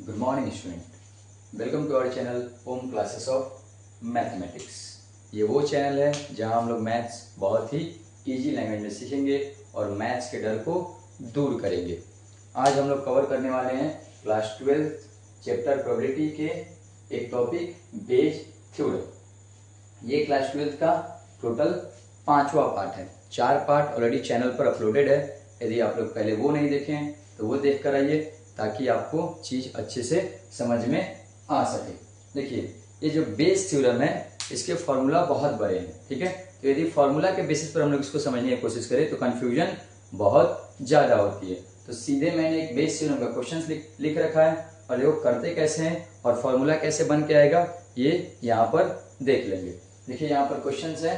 Good morning student. Welcome to our channel Home Classes of Mathematics. ये वो channel है जहां हम लोग मैथ्स बहुत ही इजी लैंग्वेज में सीखेंगे और मैथ्स के डर को दूर करेंगे। आज हम लोग कवर करने वाले हैं क्लास 12 चैप्टर प्रोबेबिलिटी के एक टॉपिक बेज थ्योरम। ये क्लास 12 का टोटल 5वां पार्ट है। 4 पार्ट ऑलरेडी चैनल पर अपलोडेड है। यदि आप लोग पहले वो नहीं देखे हैं तो वो देख कर आइए ताकि आपको चीज अच्छे से समझ में आ सके। देखिए, ये जो बेस थ्योरम है इसके फॉर्मूला बहुत बड़े हैं, ठीक है। तो यदि फॉर्मूला के बेसिस पर हम लोग इसको समझने की कोशिश करें तो कंफ्यूजन बहुत ज्यादा होती है। तो सीधे मैंने एक बेस थ्योरम का क्वेश्चन लिख रखा है और ये करते कैसे हैं और फॉर्मूला कैसे बन के आएगा ये यहाँ पर देख लेंगे। देखिए, यहाँ पर क्वेश्चन है,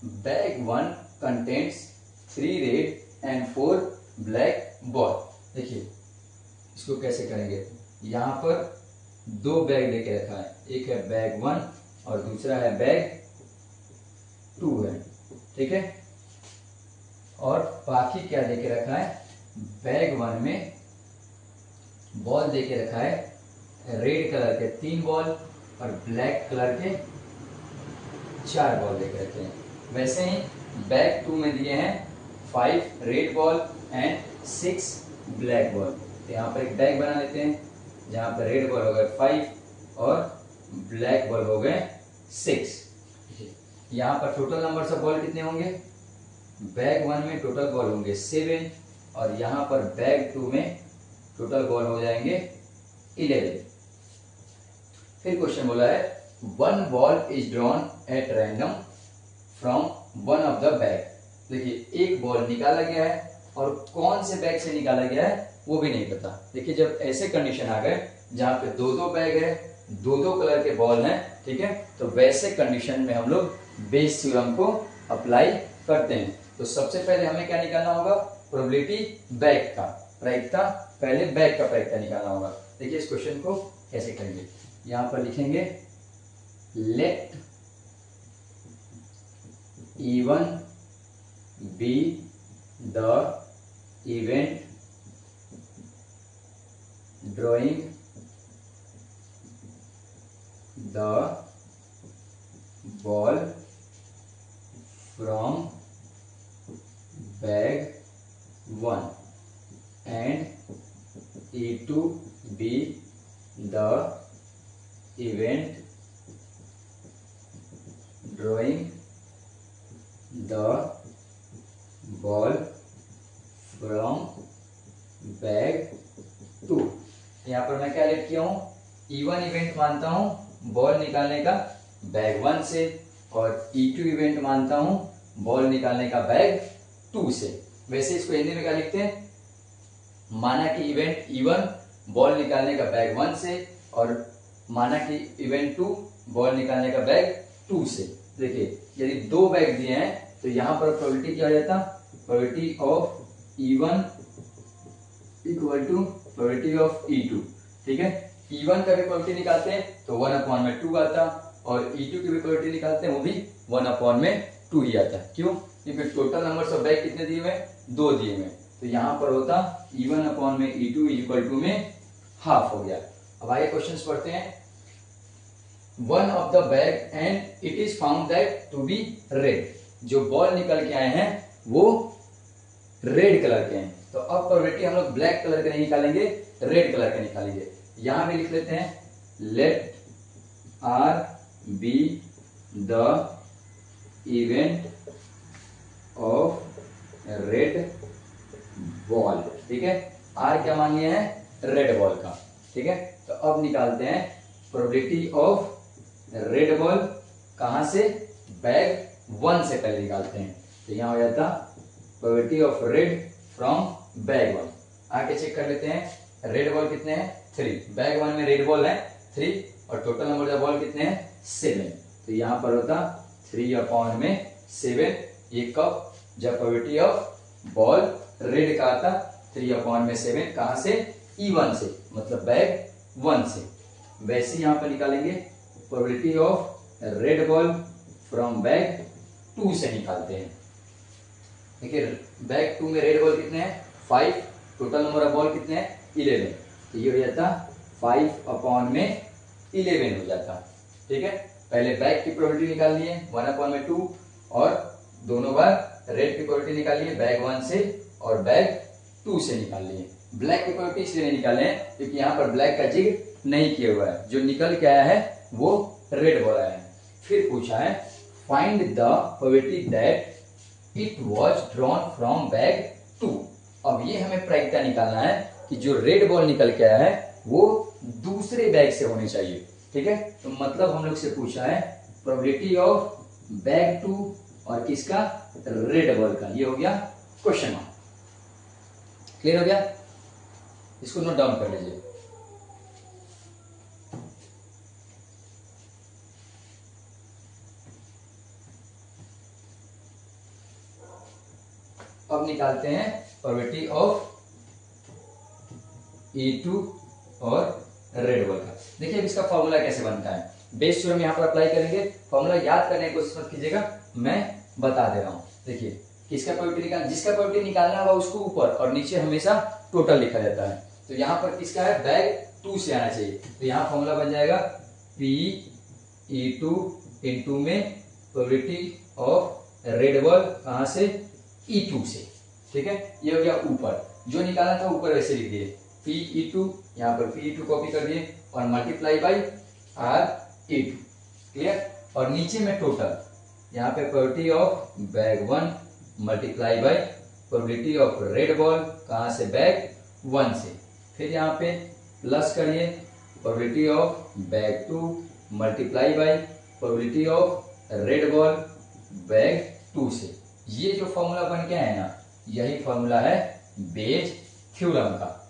bag 1 contents 3 red and 4 black ball. देखिए इसको कैसे करेंगे। यहाँ पर 2 बैग लेके रखा है, एक है बैग 1 और दूसरा है बैग 2 है, ठीक है। और बाकी क्या देके रखा है, बैग 1 में बॉल देके रखा है रेड कलर के 3 बॉल और ब्लैक कलर के 4 बॉल देके रखे हैं। वैसे ही बैग 2 में दिए हैं 5 red ball and 6 black ball. तो यहाँ पर एक बैग बना लेते हैं जहां पर रेड बॉल हो गए 5 और ब्लैक बॉल हो गए 6। यहाँ पर टोटल नंबर ऑफ बॉल कितने होंगे, बैग 1 में टोटल बॉल होंगे 7 और यहाँ पर बैग 2 में टोटल बॉल हो जाएंगे 11। फिर क्वेश्चन बोला है, 1 ball is drawn at random from one of the bag. देखिए, एक बॉल निकाला गया है और कौन से बैग से निकाला गया है वो भी नहीं पता। देखिए, जब ऐसे कंडीशन आ गए जहां पे 2-2 बैग है, 2-2 कलर के बॉल हैं, ठीक है, तो वैसे कंडीशन में हम लोग बेस थ्योरम को अप्लाई करते हैं। तो सबसे पहले हमें क्या निकालना होगा, प्रोबेबिलिटी बैग का प्रायिकता, पहले बैग का प्रायिकता निकालना होगा। देखिए इस क्वेश्चन को कैसे करेंगे, यहां पर लिखेंगे let E1 be the event drawing the ball from bag 1 and E2 be the event drawing the ball from bag 2। यहाँ पर मैं क्या लेट किया हूँ, E1 इवेंट मानता हूँ बॉल निकालने का बैग 1 से और E2 इवेंट मानता हूँ बॉल निकालने का बैग 2 से। वैसे इसको हिंदी में क्या लिखते हैं, माना कि इवेंट E1 बॉल निकालने का बैग 1 से और माना कि इवेंट 2 बॉल निकालने का बैग 2 से। देखिए, यदि 2 बैग दिए हैं तो यहाँ पर प्रोबेबिलिटी क्या हो जाता, probability of E1 equal to probability of E2, ठीक है। E1 का भी प्रोबेबिलिटी निकालते हैं तो 1/2 आता और E2 की भी प्रोबेबिलिटी निकालते हैं वो भी 1/2 ही आता। क्यों, क्योंकि टोटल नंबर्स ऑफ बैग कितने दिए हुए, 2 दिए हुए। तो यहाँ पर होता E1/E2 इक्वल टू में हाफ हो गया। अब आगे क्वेश्चंस पढ़ते हैं। 1 of the bag and it is found that to be red. जो बॉल निकल के आए हैं वो रेड कलर के हैं। तो अब प्रोबेबिलिटी हम लोग ब्लैक कलर के नहीं निकालेंगे, रेड कलर के निकालेंगे। यहां भी लिख लेते हैं, let R be the event of red ball, ठीक है। R क्या मान लिया है, रेड बॉल का, ठीक है। तो अब निकालते हैं प्रोबेबिलिटी ऑफ रेड बॉल, कहां से, बैग 1 से पहले निकालते हैं। तो यहां हो जाता probability of red from bag 1। आगे चेक कर लेते हैं, रेड बॉल कितने हैं, 3। बैग 1 में रेड बॉल है 3 और टोटल नंबर ऑफ बॉल कितने हैं, 7। तो यहां पर होता 3/7। ये कब, जब प्रोबेबिलिटी ऑफ बॉल रेड का आता 3/7, कहां से, E1 से, मतलब बैग 1 से। वैसे यहां पर निकालेंगे probability of red ball from bag 2 से निकालते हैं। देखिए, बैग 2 में रेड बॉल कितने हैं, 5, टोटल नंबर ऑफ बॉल कितने हैं, 11। तो ये हो जाता 5/11 हो जाता। ठीक है, पहले बैग की प्रोबेबिलिटी निकाल लिए 1/2 और दोनों बार रेड की प्रोबेबिलिटी निकाल लिए बैग 1 से और बैग 2 से निकाल लिए। ब्लैक की प्रोबेबिलिटी इसलिए नहीं निकाले हैं क्योंकि यहाँ पर ब्लैक का जिक्र नहीं किया हुआ है, जो निकल के आया है वो रेड बॉल आया है। फिर पूछा है find the probability that it was drawn from bag 2। अब ये हमें प्रायिकता निकालना है कि जो रेड बॉल निकल के आया है वो दूसरे बैग से होनी चाहिए। ठीक है, तो मतलब हम लोग से पूछा है प्रोबेबिलिटी ऑफ बैग 2 और किसका, रेड बॉल का। ये हो गया क्वेश्चन मार्क। क्लियर हो गया, इसको नोट डाउन कर लीजिए। अब निकालते हैं प्रोबेबिलिटी ऑफ E2 और रेड बॉल का। देखिए अब इसका फॉर्मूला कैसे बनता है, बेस थ्योरम यहां पर अप्लाई करेंगे। फॉर्मूला याद करने की कोशिश मत कीजिएगा, मैं बता दे रहा हूं। देखिए किसका प्रोबेबिलिटी निकालना, जिसका प्रोबेबिलिटी निकालना होगा उसको ऊपर और नीचे हमेशा टोटल लिखा जाता है। तो यहाँ पर किसका है, बैग 2 से आना चाहिए। तो यहाँ फॉर्मूला बन जाएगा PE2 इंटू में प्रोबेबिलिटी ऑफ रेड बॉल कहां से, E2 से। ठीक है, ये हो गया ऊपर, जो निकालना था ऊपर वैसे लिख दिए PE2, यहाँ पर PE2 कॉपी कर दिए और मल्टीप्लाई बाई RE2। क्लियर, और नीचे में टोटल, यहाँ पे probability of bag 1 multiply by probability of red ball कहां से, बैग 1 से। फिर यहाँ पे प्लस करिए probability of bag 2 multiply by probability of red ball bag 2 से। ये जो फॉर्मूला बन के आया ना, यही फॉर्मूला है बेज थ्योरम का।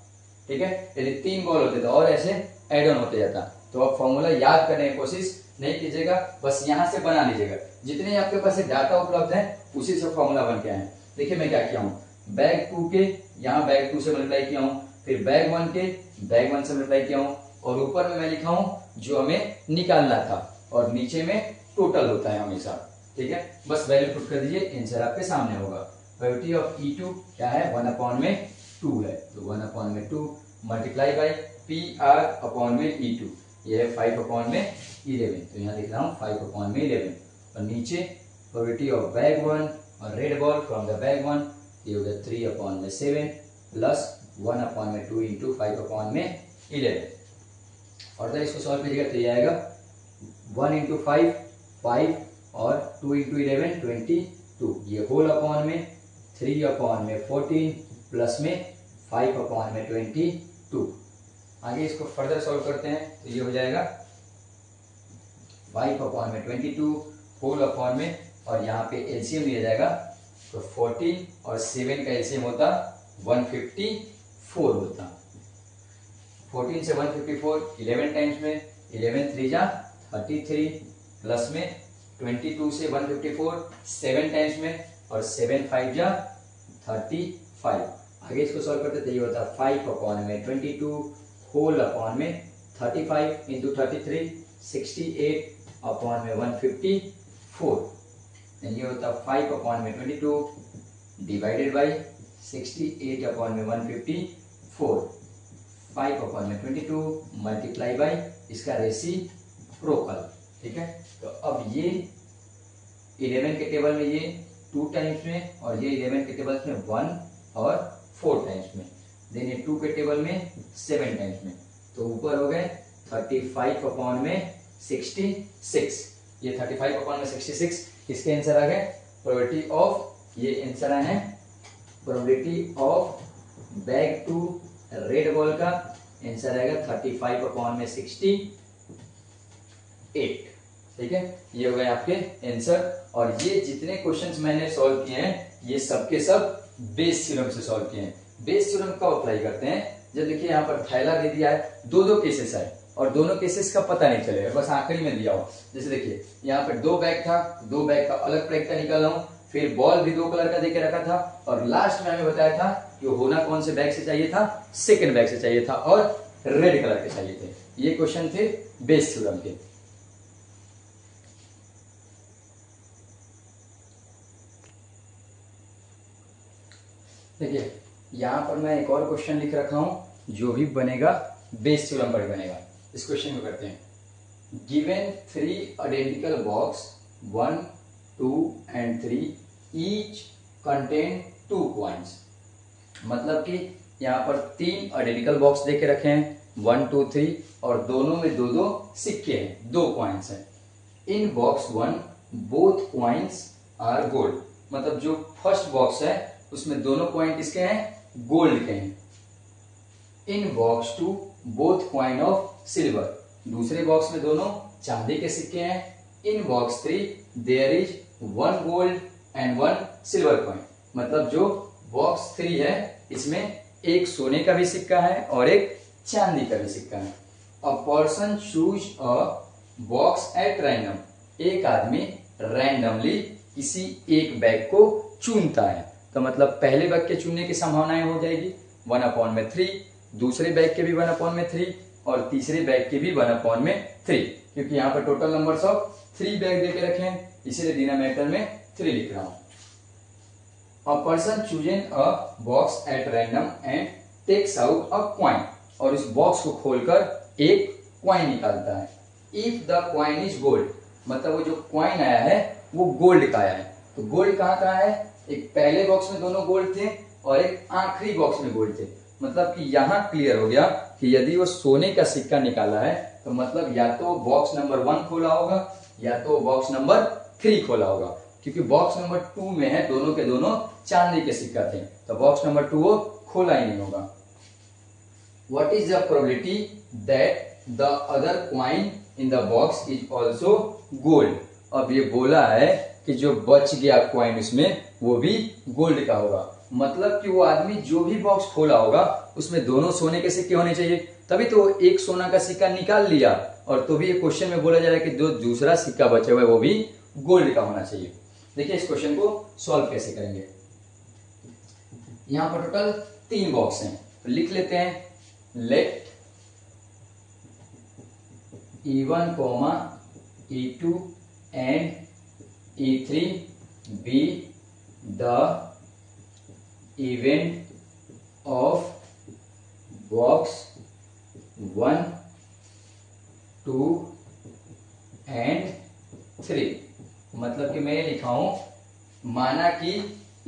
ठीक है, यदि 3 बॉल होते तो और ऐसे एड ऑन होते जाता। तो अब फॉर्मूला याद करने की कोशिश नहीं कीजिएगा, बस यहां से बना लीजिएगा। जितने आपके पास डाटा उपलब्ध है उसी से फॉर्मूला बन के आए। देखिए मैं क्या किया हूँ, बैग 2 के यहाँ बैग 2 से मल्टीप्लाई किया हूँ, फिर बैग 1 के बैग 1 से मल्टीप्लाई किया हूँ, और ऊपर में मैं लिखा हूँ जो हमें निकालना था, और नीचे में टोटल होता है हमेशा। ठीक है, बस वैल्यू पुट कर दीजिए, आंसर आपके सामने होगा। प्रोबेबिलिटी ऑफ E2 क्या है, 1/2 है, तो 1/2 मल्टीप्लाई बाई PR/E2, ये है 5/11। तो यहाँ लिख रहा हूँ 5/11, और नीचे प्रोबेबिलिटी ऑफ बैग 1 और red ball from the bag 1, ये हो गया 3/7 प्लस 1/2 इंटू 5/11। और अगर इसको सॉल्व कीजिएगा तो ये आएगा 1 इंटू 5 5 और 2 इंटू 11 22, ये होल अपॉन में 3/14 प्लस में 5/22। आगे इसको फर्दर सॉल्व करते हैं तो ये हो जाएगा 5/22 होल अपॉन में, और यहाँ पे एलसीएम लिया जाएगा तो 14 और 7 का एलसीएम होता 154 होता। 14 से 154 11 टाइम्स में, 11 3 जा 33 प्लस में 22 से 154 7 टाइम्स में, और 7 5 जा 35। आगे इसको सॉल्व करते तो ये होता 5/22 होल अपॉन में 35 इंटू 33 68/154, ये होता 5/22 डिवाइडेड बाई 68/154, 5/22 मल्टीप्लाई बाई इसका रेसिप्रोकल। ठीक है, तो अब ये 11 के टेबल में ये 2 टाइम्स में, और ये 11 के टेबल में 1 और 4 टाइम्स में, देन ये 2 के टेबल में 7 टाइम्स में, तो ऊपर हो गए 35/66। ये 35/66 इसके आंसर आ गए। प्रोबेबिलिटी ऑफ, ये आंसर आए हैं probability of bag 2 red ball का आंसर आएगा 35/68। ठीक है, ये हो गए आपके आंसर। और ये जितने क्वेश्चंस मैंने सॉल्व किए हैं ये सब के सब बेस थ्योरम से सॉल्व किए हैं। बेस थ्योरम कब अप्लाई करते हैं, जब देखिए यहाँ पर थैला दे दिया है, दो केसेस है और दोनों केसेस का पता नहीं चलेगा, बस आखिरी में दिया हो। जैसे देखिए यहाँ पर 2 बैग था, 2 बैग का अलग प्रायिकता निकाला हूं, फिर बॉल भी 2 कलर का देके रखा था, और लास्ट में हमें बताया था कि होना कौन से बैग से चाहिए था, सेकेंड बैग से चाहिए था, और रेड कलर के चाहिए थे। ये क्वेश्चन थे बेस थ्योरम के। देखिए यहाँ पर मैं एक और क्वेश्चन लिख रखा हूं, जो भी बनेगा बेस थ्योरम पर बनेगा। इस क्वेश्चन को करते हैं। Given 3 identical box 1, 2 and 3 each contain 2 coins. मतलब कि यहाँ पर 3 आइडेंटिकल बॉक्स देके रखे हैं 1, 2, 3 और दोनों में दो दो सिक्के हैं, 2 कॉइन्स हैं। In box 1 both coins are gold. मतलब जो फर्स्ट बॉक्स है उसमें दोनों कॉइन किसके हैं? गोल्ड के हैं। In box 2 both coin of silver. दूसरे बॉक्स में दोनों चांदी के सिक्के हैं। In box 3 there is 1 gold and 1 silver coin. मतलब जो बॉक्स 3 है इसमें एक सोने का भी सिक्का है और एक चांदी का भी सिक्का है। A person choose a box at random. एक आदमी रैंडमली किसी एक बैग को चुनता है। तो मतलब पहले बैग के चुनने की संभावनाएं हो जाएगी 1/3, दूसरे बैग के भी 1/3 और तीसरे बैग के भी 1/3, क्योंकि यहाँ पर टोटल नंबर्स ऑफ 3 बैग देके रखे हैं, इसीलिए डिनोमिनेटर में 3 लिख रहा हूं। A person chosen a box at random and takes out a coin. और इस बॉक्स को खोलकर एक कॉइन निकालता है। If the coin is gold, मतलब वो जो कॉइन आया है वो गोल्ड का आया है। तो गोल्ड कहाँ का है? एक पहले बॉक्स में दोनों गोल्ड थे और एक आखिरी बॉक्स में गोल्ड थे। मतलब कि यहां क्लियर हो गया कि यदि वो सोने का सिक्का निकाला है तो मतलब या तो बॉक्स नंबर 1 खोला होगा या तो बॉक्स नंबर 3 खोला होगा, क्योंकि बॉक्स नंबर 2 में है दोनों के दोनों चांदी के सिक्का थे, तो बॉक्स नंबर 2 वो खोला ही नहीं होगा। What is the probability that the other coin in the box is also gold? अब ये बोला है कि जो बच गया कॉइन उसमें वो भी गोल्ड का होगा। मतलब कि वो आदमी जो भी बॉक्स खोला होगा उसमें दोनों सोने के सिक्के होने चाहिए, तभी तो एक सोना का सिक्का निकाल लिया। और तो भी ये क्वेश्चन में बोला जा रहा है कि जो दूसरा सिक्का बचा हुआ है वो भी गोल्ड का होना चाहिए। देखिए इस क्वेश्चन को सॉल्व कैसे करेंगे। यहाँ पर टोटल 3 बॉक्स हैं, तो लिख लेते हैं। Let E1, E2 and E3 be the event of box 1, 2 and 3। मतलब कि मैं लिखा हूं, माना कि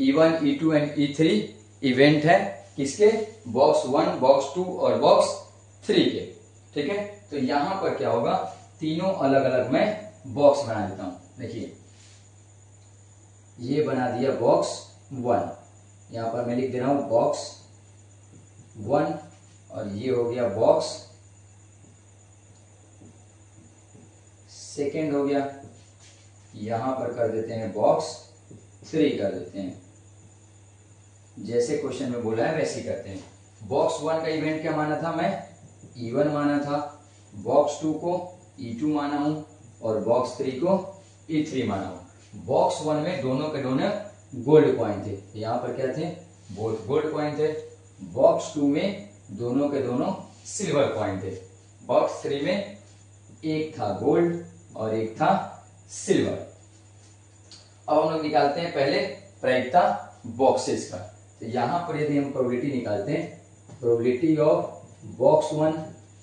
E1, E2 and E3 event है किसके? बॉक्स 1, बॉक्स 2 और बॉक्स 3 के। ठीक है, तो यहां पर क्या होगा, तीनों अलग अलग मैं बॉक्स बना देता हूं। देखिए ये बना दिया बॉक्स 1, यहां पर मैं लिख दे रहा हूं बॉक्स 1 और ये हो गया बॉक्स सेकेंड हो गया। यहां पर कर देते हैं बॉक्स 3 कर देते हैं, जैसे क्वेश्चन में बोला है वैसे ही करते हैं। बॉक्स 1 का इवेंट क्या माना था? मैं E1 माना था, बॉक्स 2 को E2 माना हूं और बॉक्स 3 को E3 माना हूं। बॉक्स 1 में दोनों के दोनों गोल्ड कॉइन थे, यहाँ पर क्या थे? बोथ गोल्ड कॉइन थे। बॉक्स 2 में दोनों के दोनों सिल्वर कॉइन थे। बॉक्स 3 में एक था गोल्ड और एक था सिल्वर। अब हम लोग निकालते हैं पहले प्रायिकता बॉक्सेस का। तो यहां पर यदि हम प्रोबेबिलिटी निकालते हैं, प्रोबेबिलिटी ऑफ बॉक्स 1,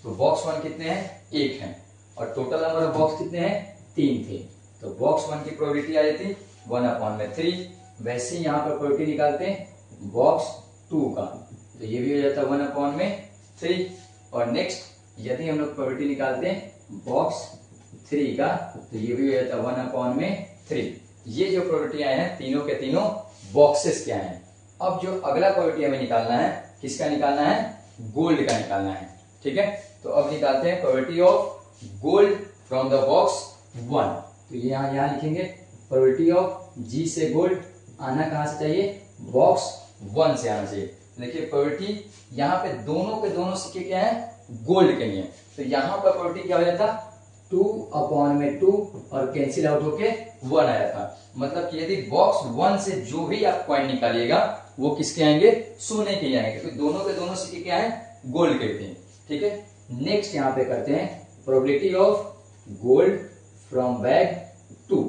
तो बॉक्स 1 कितने हैं? 1 है और टोटल नंबर ऑफ बॉक्स कितने हैं? 3 थे। तो बॉक्स 1 की प्रोबेबिलिटी आ जाती 1/3। वैसे ही यहां पर प्रोबेबिलिटी निकालते हैं बॉक्स 2 का, तो ये भी हो जाता है 1/3। और नेक्स्ट यदि हम लोग प्रोबेबिलिटी निकालते हैं बॉक्स 3 का, तो ये भी हो जाता है 1/3। ये जो प्रोबेबिलिटी आए हैं तीनों के तीनों बॉक्सेस के आए हैं। अब जो अगला प्रोबेबिलिटी हमें निकालना है, किसका निकालना है? गोल्ड का निकालना है। ठीक है, तो अब निकालते हैं probability of gold from the box 1। तो यहाँ लिखेंगे प्रोबेबिलिटी ऑफ G से गोल्ड आना कहां से चाहिए? बॉक्स 1 से आना चाहिए। देखिए प्रोबेबिलिटी यहाँ पे दोनों के दोनों सिक्के क्या है? गोल्ड के लिए। तो यहाँ पर प्रोबेबिलिटी क्या हो जाता? 2/2 और कैंसिल आउट होके 1 आया था। मतलब कि यदि बॉक्स 1 से जो भी आप कॉइन निकालिएगा वो किसके आएंगे? सोने के आएंगे, क्योंकि दोनों के दोनों सिक्के क्या है? गोल्ड के थे। ठीक है, नेक्स्ट यहां पे करते हैं probability of gold from bag 2।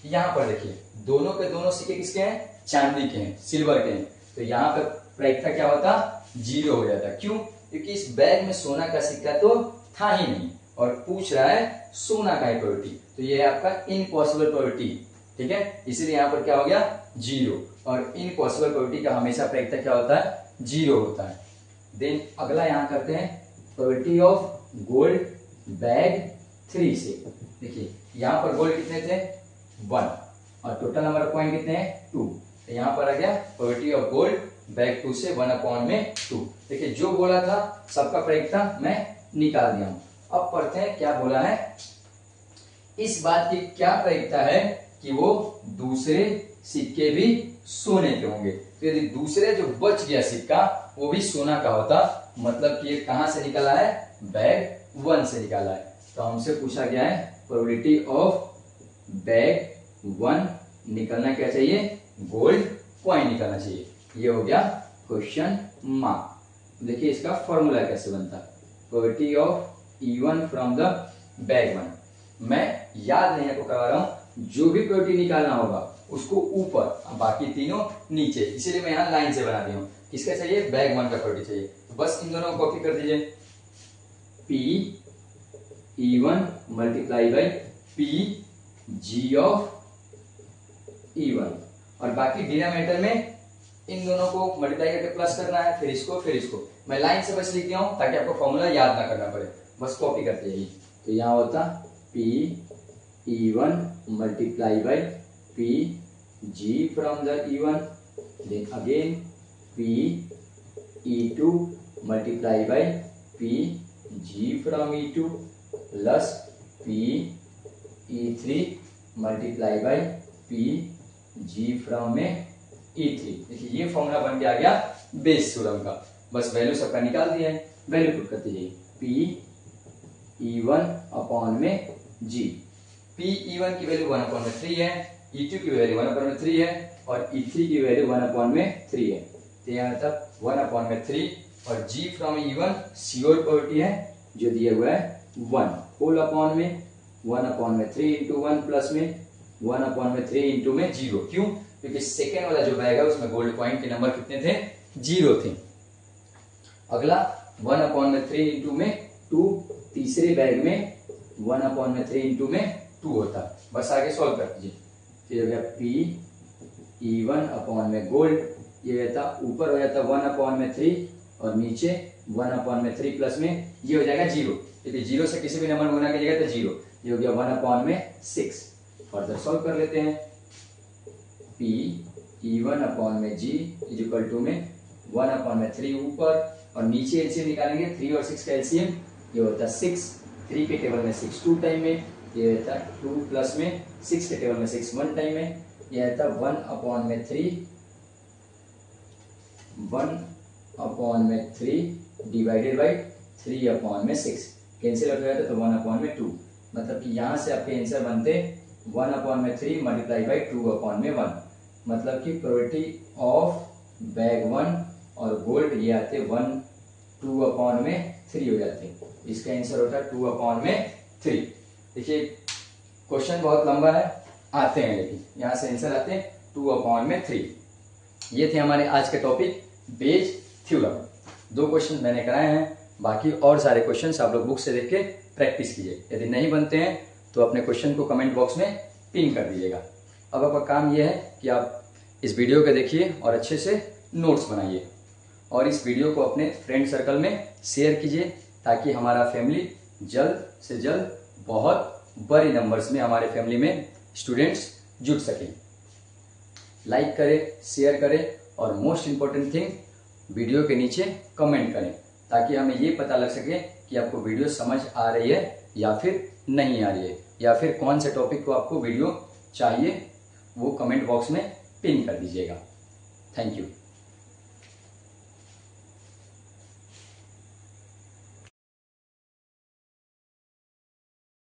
यहां पर देखिए दोनों के दोनों सिक्के किसके हैं? चांदी के हैं, सिल्वर के हैं। तो यहाँ पे प्रायिकता क्या होता? 0 हो जाता। क्यों? क्योंकि इस बैग में सोना का सिक्का तो था ही नहीं और पूछ रहा है सोना का है प्रोबेबिलिटी, तो ये है आपका इम्पॉसिबल प्रोबेबिलिटी, ठीक है। इसीलिए यहाँ पर क्या हो गया 0, और इम्पॉसिबल प्रोबेबिलिटी का हमेशा प्रायिकता क्या होता है 0 होता है। देन अगला यहाँ करते हैं प्रोबेबिलिटी ऑफ गोल्ड बैग 3 से। देखिए यहाँ पर गोल्ड कितने थे 1 और टोटल नंबर ऑफ पॉइंट कितने हैं 2, तो यहाँ पर आ गया प्रोबेबिलिटी ऑफ गोल्ड बैग 2 से 1/2। देखिए जो बोला था सबका प्रायिकता मैं निकाल दिया हूं। अब पढ़ते हैं क्या बोला है, इस बात की क्या प्रायिकता है कि वो दूसरे सिक्के भी सोने के होंगे। तो यदि दूसरे जो बच गया सिक्का वो भी सोना का होता, मतलब कि ये कहां से निकला है बैग 1 से निकाला है। तो हमसे पूछा गया है प्रोबेबिलिटी ऑफ बैग 1 निकलना क्या चाहिए, गोल्ड कॉइन निकलना चाहिए। ये हो गया क्वेश्चन मार्क। देखिए इसका फॉर्मूला कैसे बनता है, probability of E1 from the bag 1। मैं याद नहीं आपको करवा रहा हूं, जो भी प्रोबेबिलिटी निकालना होगा उसको ऊपर, बाकी तीनों नीचे, इसीलिए मैं यहाँ लाइन से बना दिया हूं। किसका चाहिए बैग 1 का प्रोबेबिलिटी चाहिए, तो बस इन दोनों को कॉपी कर दीजिए, P E1 multiply by P G of E1, और बाकी डिनोमिनेटर में इन दोनों को मल्टीप्लाई करके प्लस करना है, फिर इसको मैं लाइन से बस लिख दिया हूं ताकि आपको फॉर्मूला याद ना करना पड़े, बस कॉपी करते जाइए। तो यहाँ होता P E1 multiply by P G from the E1, then again P E2 multiply by P G from E2 plus P E3 multiply by P G from में E3। देखिए ये फॉर्मूला बन के आ गया बेस थ्योरम का। बस value सबका निकाल दिया है, वैल्यू पुट करते जाइए, P E1 अपॉन में G। P E1 की वैल्यू 1/3 है, E2 की वैल्यू 1/3 है और E3 की वैल्यू 1/3 है। तो यहाँ तक 1/3 और G from E1 sure probability है जो दिया हुआ है 1 होल अपॉन में 1/3 इंटू 1 प्लस में 1/3 इंटू में 0। क्यों, क्योंकि सेकेंड वाला जो बैग है उसमें गोल्ड कॉइन के नंबर कितने थे 0 थे। अगला 1/3 इंटू में 2, तीसरे बैग में 1/3 इंटू में 2 होता। बस आगे सॉल्व कर दीजिए। फिर हो गया P E1 अपॉन में गोल्ड, ये रहता ऊपर हो जाता 1/3 और नीचे 1/3 प्लस में ये हो जाएगा 0, क्योंकि 0 से किसी भी नंबर गुना कीजिएगा तो 0, ये हो गया 1/6। फर्दर सॉल्व कर लेते हैं, P E1 अपॉन में G इज इक्वल टू में 1/3 ऊपर और नीचे एलसीएम निकालेंगे, 3 और 6 का एलसीएम, ये होता 6, 3 के टेबल में 6 2 टाइम में, ये रहता 2 प्लस में 6 के टेबल में 6 1 टाइम में, ये रहता 1/3 डिवाइडेड बाई 3/6 कैंसिल हो जाता तो 1/2, मतलब कि यहाँ से आपके आंसर बनते 1/3 मल्टीप्लाई बाई 2/1, मतलब कि प्रोबेबिलिटी ऑफ बैग 1 और गोल्ड ये आते 2/3 हो जाते, इसका आंसर होता है 2/3। देखिए क्वेश्चन बहुत लंबा है, आते हैं लेकिन यहाँ से आंसर आते हैं 2/3। ये थे हमारे आज के टॉपिक बेस थ्योरम। 2 क्वेश्चन मैंने कराए हैं, बाकी और सारे क्वेश्चंस आप लोग बुक से देख के प्रैक्टिस कीजिए। यदि नहीं बनते हैं तो अपने क्वेश्चन को कमेंट बॉक्स में पिन कर दीजिएगा। अब आपका काम यह है कि आप इस वीडियो को देखिए और अच्छे से नोट्स बनाइए और इस वीडियो को अपने फ्रेंड सर्कल में शेयर कीजिए ताकि हमारा फैमिली जल्द से जल्द बहुत बड़े नंबर्स में हमारे फैमिली में स्टूडेंट्स जुट सकें। लाइक करें, शेयर करें और मोस्ट इम्पोर्टेंट थिंग वीडियो के नीचे कमेंट करें ताकि हमें ये पता लग सके कि आपको वीडियो समझ आ रही है या फिर नहीं आ रही है, या फिर कौन से टॉपिक को आपको वीडियो चाहिए वो कमेंट बॉक्स में पिन कर दीजिएगा। Thank you.